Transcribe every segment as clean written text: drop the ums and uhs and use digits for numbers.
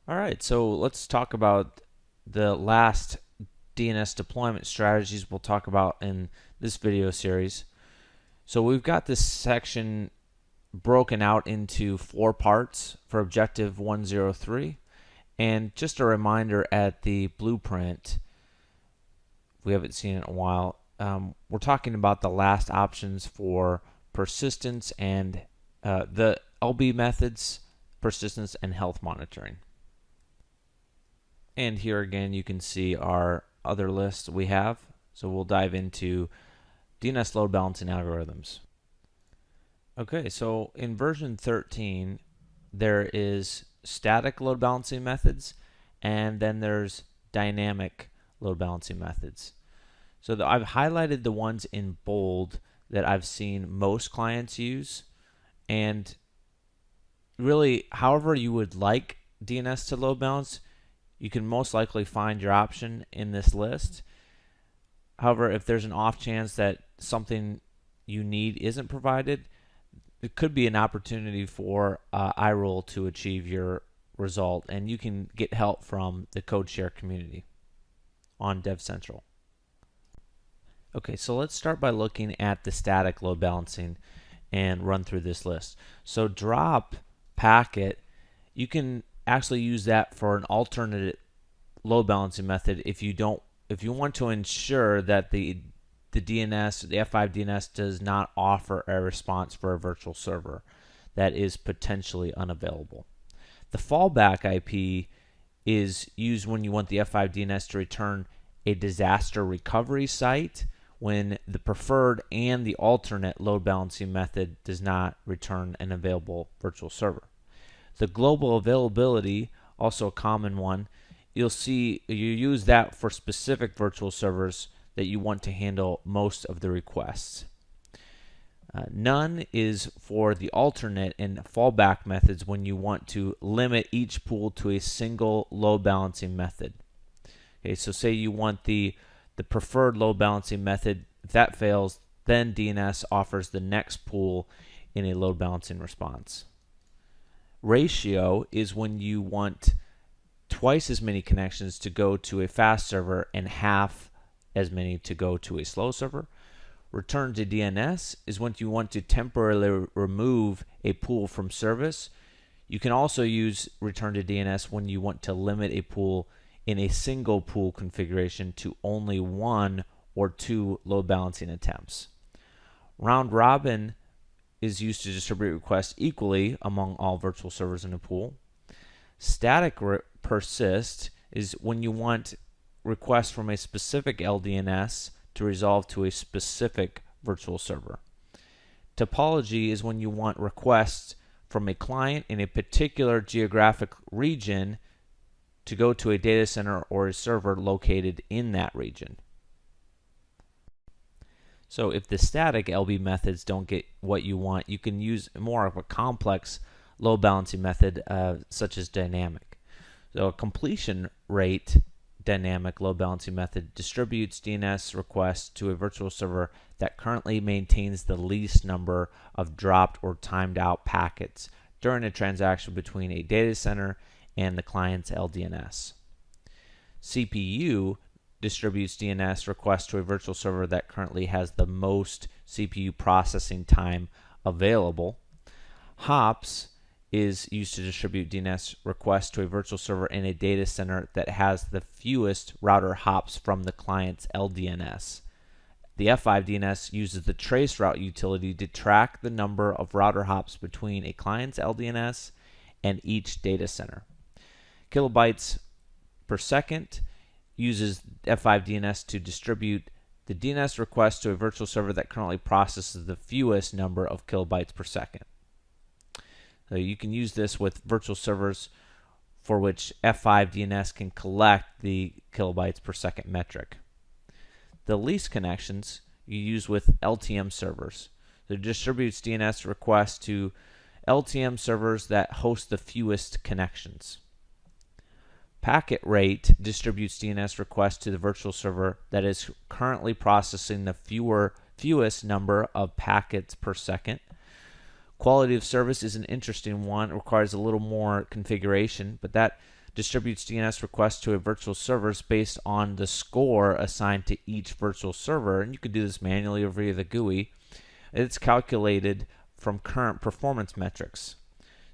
All right, so let's talk about the last DNS deployment strategies we'll talk about in this video series. So we've got this section broken out into 4 parts for Objective 103. And just a reminder at the blueprint, we haven't seen it in a while, we're talking about the last options for persistence and the LB methods, persistence and health monitoring. And here again you can see our other list we have. So we'll dive into DNS load balancing algorithms. Okay, so in version 13 there is static load balancing methods and then there's dynamic load balancing methods. So I've highlighted the ones in bold that I've seen most clients use, and really however you would like DNS to load balance, you can most likely find your option in this list. However, if there's an off chance that something you need isn't provided, it could be an opportunity for iRule to achieve your result, and you can get help from the CodeShare community on Dev Central. Okay, so let's start by looking at the static load balancing and run through this list. So drop packet, you can actually use that for an alternate load balancing method if you want to ensure that the DNS, the F5 DNS does not offer a response for a virtual server that is potentially unavailable. The fallback IP is used when you want the F5 DNS to return a disaster recovery site when the preferred and the alternate load balancing method does not return an available virtual server. The global availability, also a common one, you'll see you use that for specific virtual servers that you want to handle most of the requests. None is for the alternate and fallback methods when you want to limit each pool to a single load balancing method. Okay, so say you want the preferred load balancing method. If that fails, then DNS offers the next pool in a load balancing response. Ratio is when you want twice as many connections to go to a fast server and half as many to go to a slow server. Return to DNS is when you want to temporarily remove a pool from service. You can also use return to DNS when you want to limit a pool in a single pool configuration to only 1 or 2 load balancing attempts. Round robin is used to distribute requests equally among all virtual servers in a pool. Static persist is when you want requests from a specific LDNS to resolve to a specific virtual server. Topology is when you want requests from a client in a particular geographic region to go to a data center or a server located in that region. So if the static LB methods don't get what you want, you can use more of a complex load balancing method such as dynamic. So a completion rate dynamic load balancing method distributes DNS requests to a virtual server that currently maintains the least number of dropped or timed out packets during a transaction between a data center and the client's LDNS. CPU distributes DNS requests to a virtual server that currently has the most CPU processing time available. Hops is used to distribute DNS requests to a virtual server in a data center that has the fewest router hops from the client's LDNS. The F5 DNS uses the traceroute utility to track the number of router hops between a client's LDNS and each data center. Kilobytes per second uses F5 DNS to distribute the DNS request to a virtual server that currently processes the fewest number of kilobytes per second. So you can use this with virtual servers for which F5 DNS can collect the kilobytes per second metric. The least connections you use with LTM servers. So it distributes DNS requests to LTM servers that host the fewest connections. Packet rate distributes DNS requests to the virtual server that is currently processing the fewest number of packets per second. Quality of service is an interesting one. It requires a little more configuration, but that distributes DNS requests to a virtual server based on the score assigned to each virtual server, and you could do this manually or via the GUI. It's calculated from current performance metrics.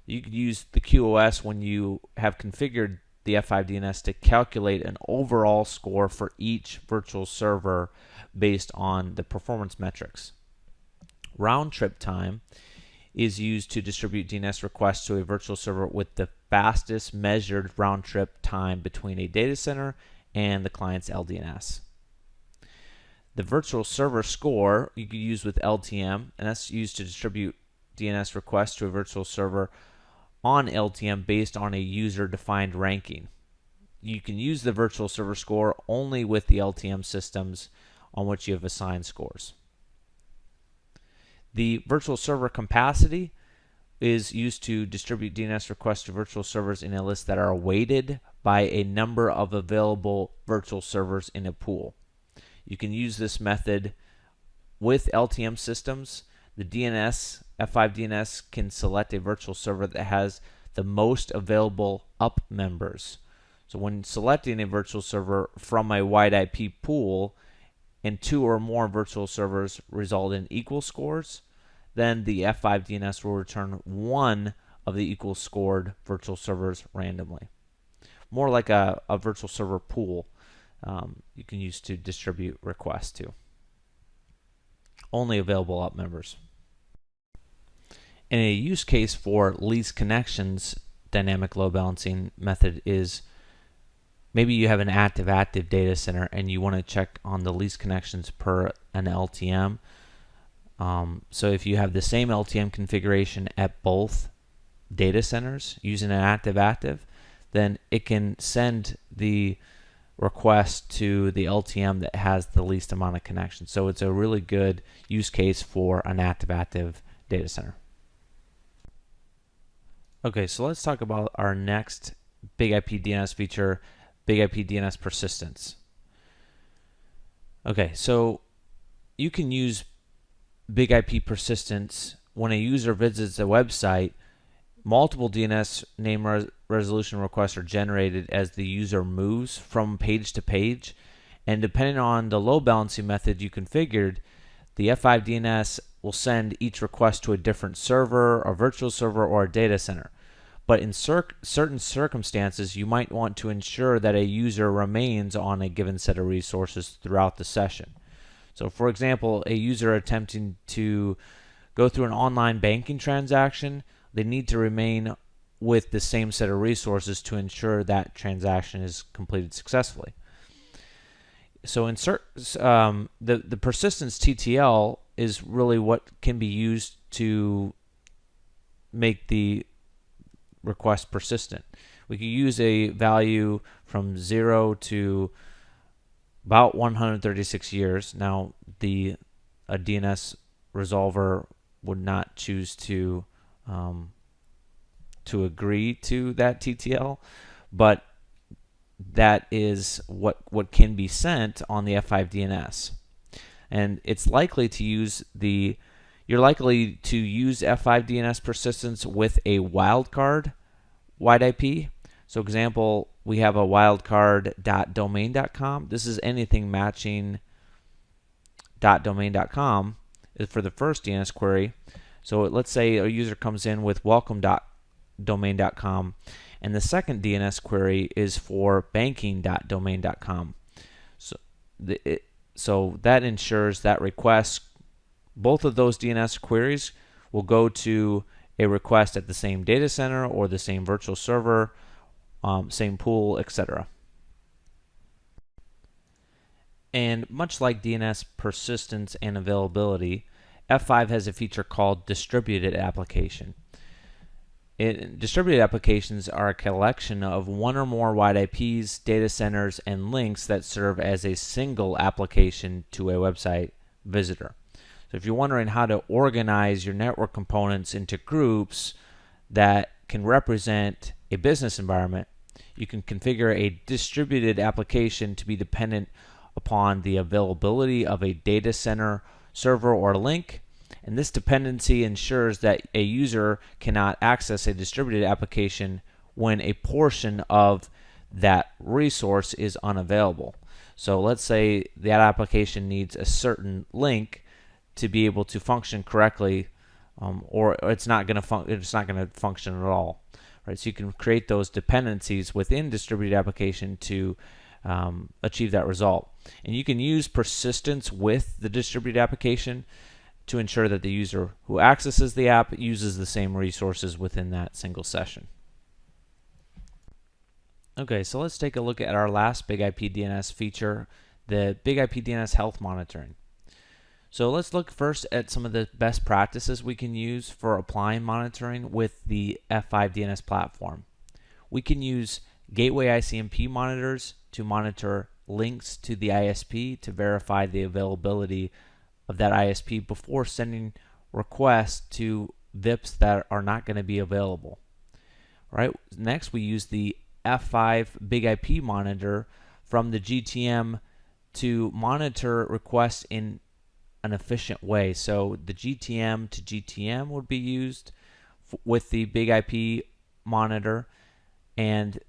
You could use the QoS when you have configured the F5 DNS to calculate an overall score for each virtual server based on the performance metrics. Round trip time is used to distribute DNS requests to a virtual server with the fastest measured round trip time between a data center and the client's LDNS. The virtual server score you can use with LTM, and that's used to distribute DNS requests to a virtual server on LTM based on a user-defined ranking. You can use the virtual server score only with the LTM systems on which you have assigned scores. The virtual server capacity is used to distribute DNS requests to virtual servers in a list that are weighted by a number of available virtual servers in a pool. You can use this method with LTM systems. The DNS, F5 DNS, can select a virtual server that has the most available up members. So when selecting a virtual server from a wide IP pool and two or more virtual servers result in equal scores, then the F5 DNS will return one of the equal scored virtual servers randomly. More like a virtual server pool you can use to distribute requests to. Only available up members. And a use case for least connections dynamic load balancing method is maybe you have an active data center and you want to check on the least connections per an LTM. So if you have the same LTM configuration at both data centers using an active, then it can send the request to the LTM that has the least amount of connections. So it's a really good use case for an active data center. Okay, so let's talk about our next big IP DNS feature, big IP DNS persistence. Okay, so you can use big IP persistence when a user visits a website. Multiple DNS name resolution requests are generated as the user moves from page to page, and depending on the load balancing method you configured, the F5 DNS will send each request to a different server, a virtual server, or a data center. But in certain circumstances, you might want to ensure that a user remains on a given set of resources throughout the session. So for example, a user attempting to go through an online banking transaction, they need to remain with the same set of resources to ensure that transaction is completed successfully. So the persistence TTL is really what can be used to make the request persistent. We can use a value from 0 to about 136 years. Now, a DNS resolver would not choose to agree to that TTL, but that is what can be sent on the F5 DNS. And it's likely to use you're likely to use F5 DNS persistence with a wildcard wide IP. So example, we have a wildcard.domain.com. This is anything matching .domain.com for the first DNS query. So let's say a user comes in with welcome.domain.com, and the second DNS query is for banking.domain.com. So that ensures that both of those DNS queries will go to a request at the same data center or the same virtual server, same pool, etc. And much like DNS persistence and availability, F5 has a feature called distributed application. Distributed applications are a collection of one or more wide IPs, data centers, and links that serve as a single application to a website visitor. So if you're wondering how to organize your network components into groups that can represent a business environment, you can configure a distributed application to be dependent upon the availability of a data center, server, or link. And this dependency ensures that a user cannot access a distributed application when a portion of that resource is unavailable. So let's say that application needs a certain link to be able to function correctly, or it's not going to function at all. Right? So you can create those dependencies within distributed application to achieve that result. And you can use persistence with the distributed application to ensure that the user who accesses the app uses the same resources within that single session. Okay, so let's take a look at our last Big IP DNS feature, the Big IP DNS health monitoring. So let's look first at some of the best practices we can use for applying monitoring with the F5 DNS platform. We can use gateway ICMP monitors to monitor links to the ISP to verify the availability of that ISP before sending requests to VIPs that are not going to be available. Right? Next, we use the F5 Big IP monitor from the GTM to monitor requests in an efficient way. So the GTM to GTM would be used with the Big IP monitor, and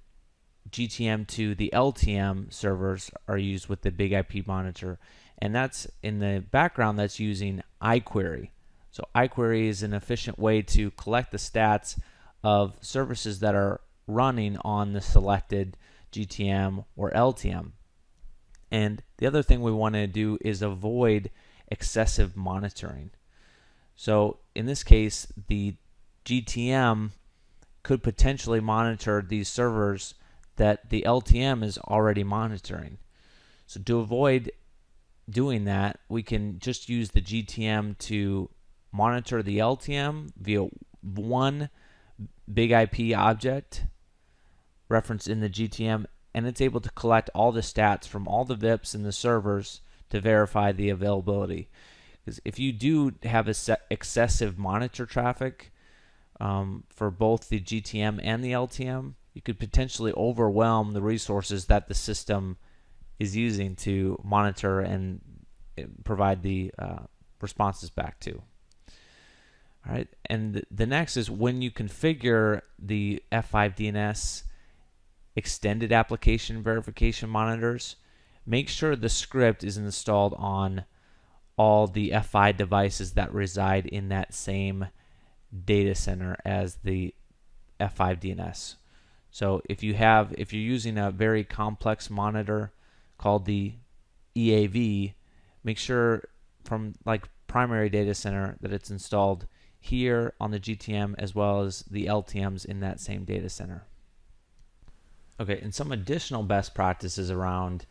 GTM to the LTM servers are used with the Big IP monitor. And that's in the background, that's using iQuery. So iQuery is an efficient way to collect the stats of services that are running on the selected GTM or LTM. And the other thing we want to do is avoid excessive monitoring. So in this case, the GTM could potentially monitor these servers that the LTM is already monitoring. So to avoid doing that, we can just use the GTM to monitor the LTM via one Big IP object referenced in the GTM, and it's able to collect all the stats from all the VIPs and the servers to verify the availability. Because if you do have excessive monitor traffic for both the GTM and the LTM, you could potentially overwhelm the resources that the system is using to monitor and provide the responses back to. All right, and the next is when you configure the F5 DNS extended application verification monitors, make sure the script is installed on all the F5 devices that reside in that same data center as the F5 DNS. So if you're using a very complex monitor called the EAV, make sure from like primary data center that it's installed here on the GTM as well as the LTMs in that same data center. Okay, and some additional best practices around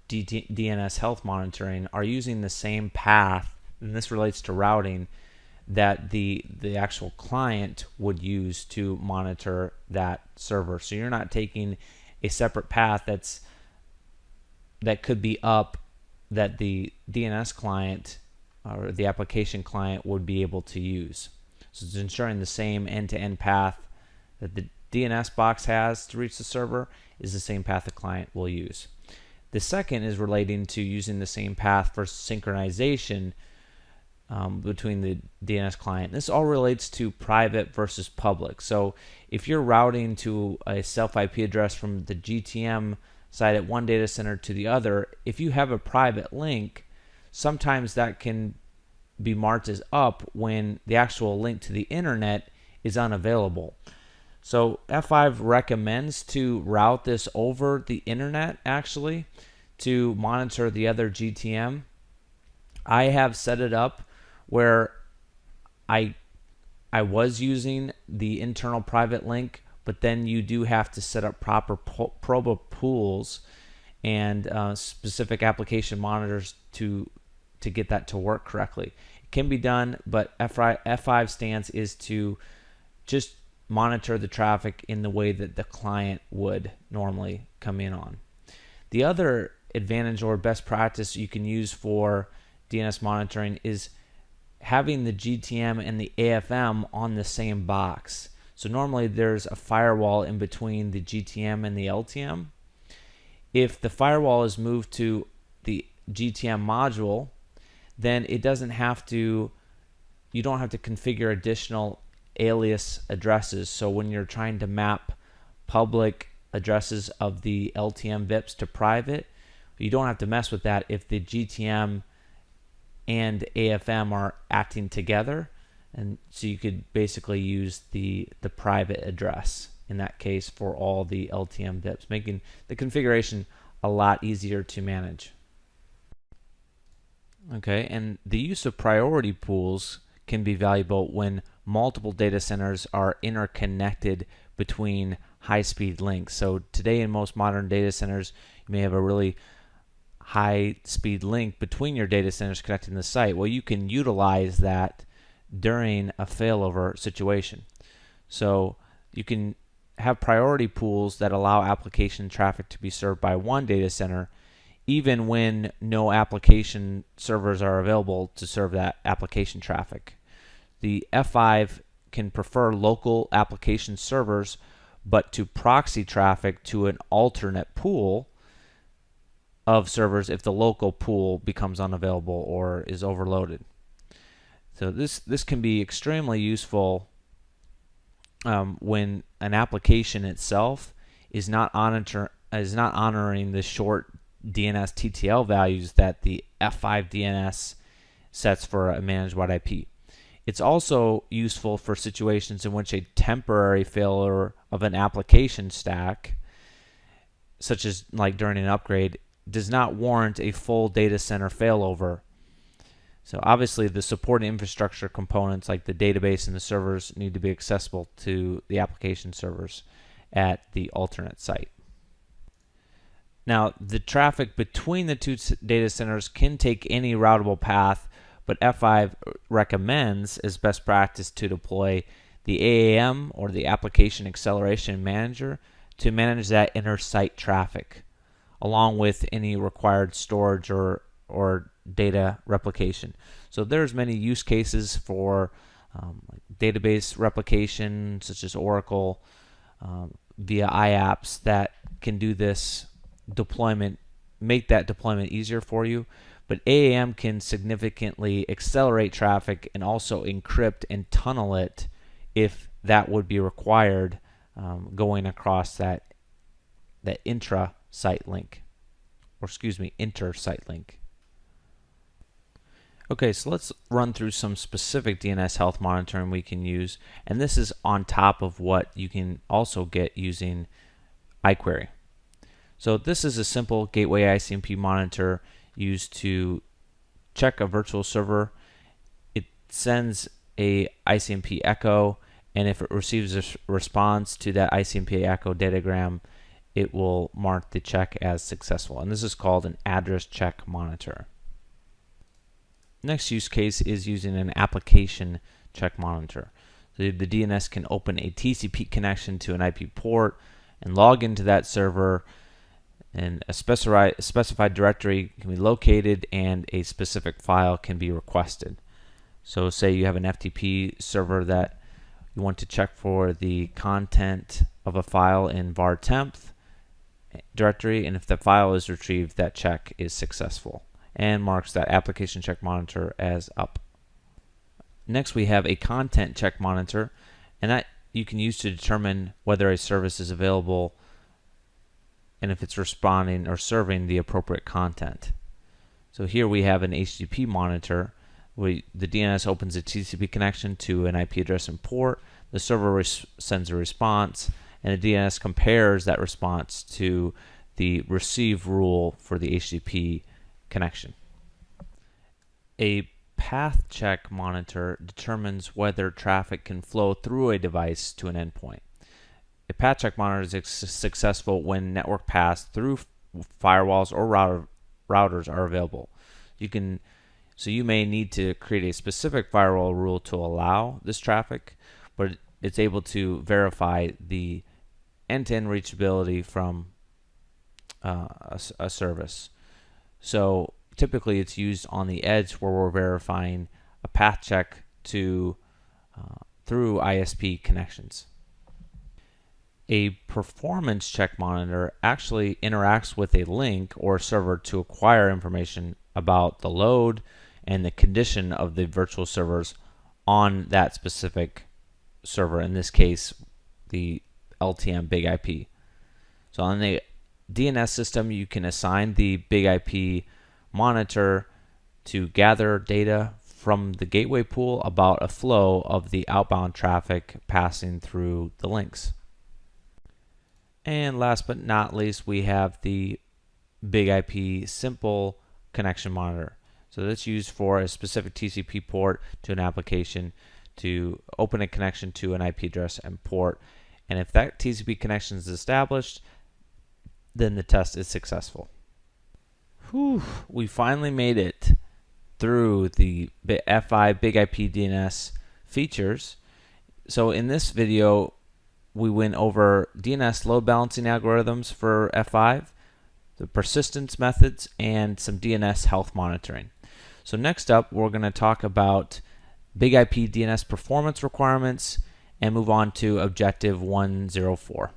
DNS health monitoring are using the same path, and this relates to routing, that the actual client would use to monitor that server. So you're not taking a separate path that could be up that the DNS client or the application client would be able to use. So it's ensuring the same end-to-end path that the DNS box has to reach the server is the same path the client will use. The second is relating to using the same path for synchronization between the DNS client. This all relates to private versus public. So if you're routing to a self IP address from the GTM side at one data center to the other, if you have a private link, sometimes that can be marked as up when the actual link to the internet is unavailable. So F5 recommends to route this over the internet actually to monitor the other GTM. I have set it up where I was using the internal private link, but then you do have to set up proper probe pools and specific application monitors to get that to work correctly. It can be done, but F5 stance is to just monitor the traffic in the way that the client would normally come in on. The other advantage or best practice you can use for DNS monitoring is having the GTM and the AFM on the same box. So normally there's a firewall in between the GTM and the LTM. If the firewall is moved to the GTM module, then you don't have to configure additional alias addresses. So when you're trying to map public addresses of the LTM VIPs to private, you don't have to mess with that if the GTM and AFM are acting together. And so you could basically use the private address in that case for all the LTM VIPs, making the configuration a lot easier to manage. Okay, and the use of priority pools can be valuable when multiple data centers are interconnected between high-speed links. So today in most modern data centers, you may have a really high-speed link between your data centers connecting the site. Well, you can utilize that during a failover situation. So you can have priority pools that allow application traffic to be served by one data center even when no application servers are available to serve that application traffic. The F5 can prefer local application servers, but to proxy traffic to an alternate pool of servers if the local pool becomes unavailable or is overloaded. So this can be extremely useful when an application itself is not honoring the short DNS TTL values that the F5 DNS sets for a managed wide IP. It's also useful for situations in which a temporary failure of an application stack, such as like during an upgrade, does not warrant a full data center failover. So obviously the supporting infrastructure components like the database and the servers need to be accessible to the application servers at the alternate site. Now, the traffic between the two data centers can take any routable path, but F5 recommends as best practice to deploy the AAM or the Application Acceleration Manager to manage that inter-site traffic, along with any required storage or data replication. So there's many use cases for database replication, such as Oracle, via IAPS that can do this deployment, make that deployment easier for you. But AAM can significantly accelerate traffic and also encrypt and tunnel it if that would be required going across that intra-site link, or excuse me, inter-site link. Okay, so let's run through some specific DNS health monitoring we can use, and this is on top of what you can also get using iQuery. So this is a simple gateway ICMP monitor used to check a virtual server. It sends a ICMP echo, and if it receives a response to that ICMP echo datagram, it will mark the check as successful. And this is called an address check monitor. Next use case is using an application check monitor. The DNS can open a TCP connection to an IP port and log into that server, and a specified directory can be located and a specific file can be requested. So say you have an FTP server that you want to check for the content of a file in var temp directory, and if the file is retrieved, that check is successful and marks that application check monitor as up. Next, we have a content check monitor, and that you can use to determine whether a service is available and if it's responding or serving the appropriate content. So here we have an HTTP monitor. The DNS opens a TCP connection to an IP address and port. The server sends a response, and the DNS compares that response to the receive rule for the HTTP connection. A path check monitor determines whether traffic can flow through a device to an endpoint. A path check monitor is successful when network paths through firewalls or routers are available. So you may need to create a specific firewall rule to allow this traffic, but it's able to verify the end-to-end reachability from a service. So typically it's used on the edge where we're verifying a path check to through ISP connections. A performance check monitor actually interacts with a link or server to acquire information about the load and the condition of the virtual servers on that specific server, in this case the LTM big IP. So on the DNS system, you can assign the big IP monitor to gather data from the gateway pool about a flow of the outbound traffic passing through the links. And last but not least, we have the big IP simple connection monitor. So that's used for a specific TCP port to an application to open a connection to an IP address and port. And if that TCP connection is established, then the test is successful. Whew, we finally made it through the F5 big IP DNS features. So in this video, we went over DNS load balancing algorithms for F5, the persistence methods, and some DNS health monitoring. So next up, we're going to talk about big IP DNS performance requirements and move on to Objective 104.